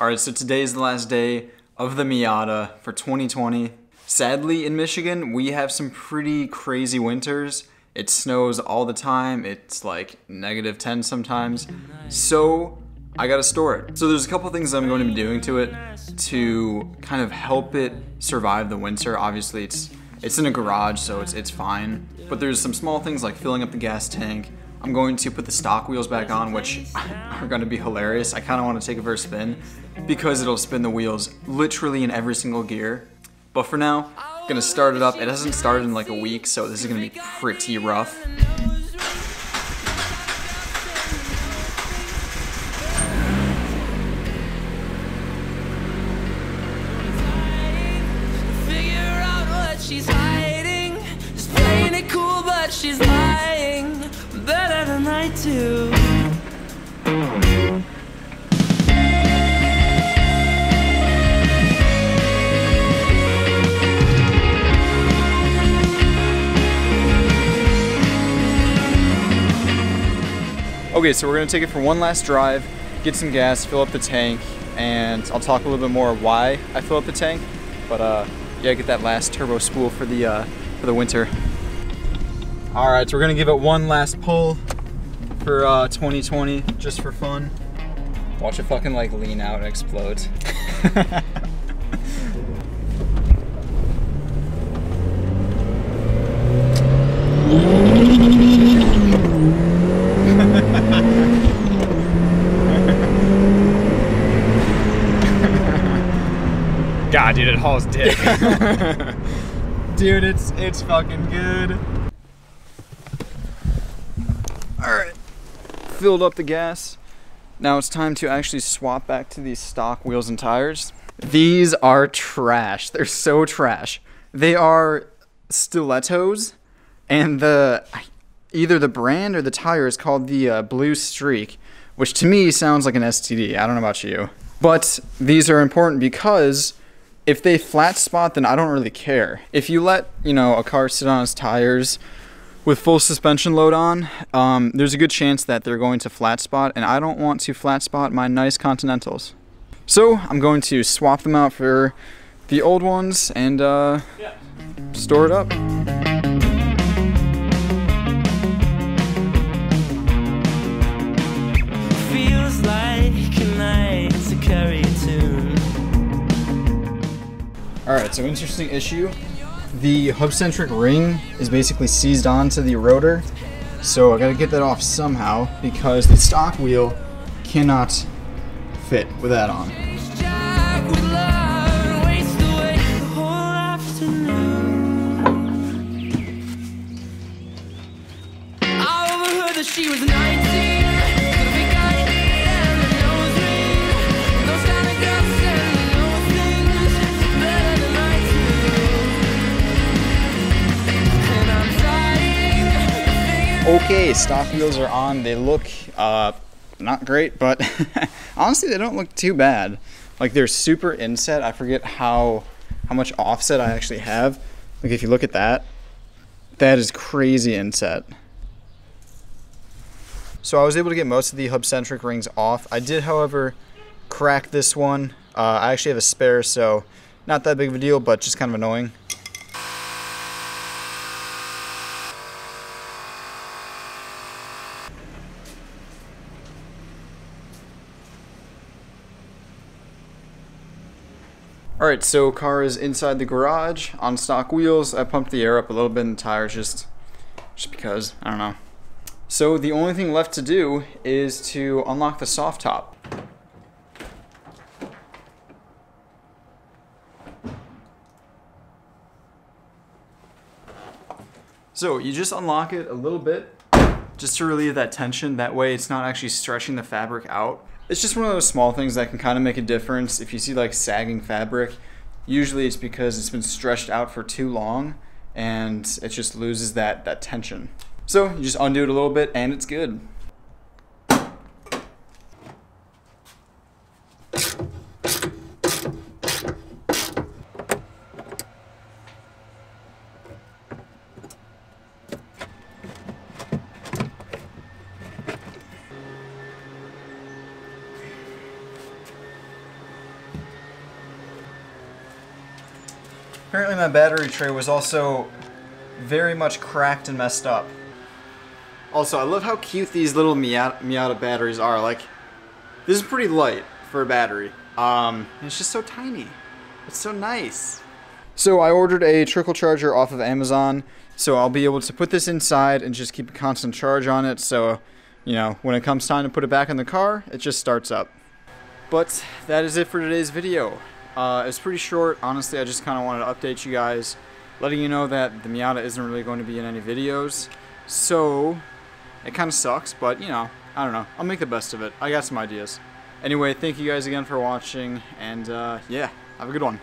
Alright, so today is the last day of the Miata for 2020. Sadly, in Michigan, we have some pretty crazy winters. It snows all the time. It's like -10 sometimes. So I gotta store it. So there's a couple things I'm going to be doing to it to kind of help it survive the winter. Obviously, it's in a garage, so it's fine. But there's some small things like filling up the gas tank. I'm going to put the stock wheels back on, which are going to be hilarious. I kind of want to take it for a spin because it'll spin the wheels literally in every single gear. But for now, I'm going to start it up. It hasn't started in like a week, so this is going to be pretty rough. She's hiding, just playing it cool, but she's lying better than I do. Okay, so we're gonna take it for one last drive, get some gas, fill up the tank, and I'll talk a little bit more why I fill up the tank. But yeah, get that last turbo spool for the winter. All right, so we're gonna give it one last pull for 2020, just for fun. Watch it fucking like lean out and explode. God, dude, it hauls dick. Dude, it's fucking good. Alright, filled up the gas. Now it's time to actually swap back to these stock wheels and tires. These are trash. They're so trash. They are stilettos, and either the brand or the tire is called the Blue Streak, which to me sounds like an STD. I don't know about you. But these are important because if they flat spot, then I don't really care. If you let, a car sit on its tires with full suspension load on, there's a good chance that they're going to flat spot, and I don't want to flat spot my nice Continentals. So I'm going to swap them out for the old ones and store it up. Feels like a night to carry a tune. Alright, so interesting issue. The hub-centric ring is basically seized onto the rotor, so I gotta get that off somehow because the stock wheel cannot fit with that on. Jack with love, waste away the whole afternoon. I overheard that she was 19. Okay, stock wheels are on. They look not great, but honestly they don't look too bad. Like, they're super inset. I forget how much offset I actually have. Like, if you look at that, that is crazy inset. So I was able to get most of the hub-centric rings off. I did, however, crack this one. I actually have a spare, so not that big of a deal, but just kind of annoying. Alright, so car is inside the garage on stock wheels. I pumped the air up a little bit in the tires just because, I don't know. So the only thing left to do is to unlock the soft top. So you just unlock it a little bit just to relieve that tension. That way it's not actually stretching the fabric out. It's just one of those small things that can kind of make a difference. If you see like sagging fabric, usually it's because it's been stretched out for too long and it just loses that tension. So you just undo it a little bit and it's good. Apparently my battery tray was also very much cracked and messed up. Also, I love how cute these little Miata batteries are. Like, this is pretty light for a battery. And it's just so tiny. It's so nice. So I ordered a trickle charger off of Amazon, so I'll be able to put this inside and just keep a constant charge on it, so, you know, when it comes time to put it back in the car, it just starts up. But that is it for today's video. It's pretty short. Honestly, I just kind of wanted to update you guys, letting you know that the Miata isn't really going to be in any videos. So, it kind of sucks, but, you know, I don't know. I'll make the best of it. I got some ideas. Anyway, thank you guys again for watching, and yeah, have a good one.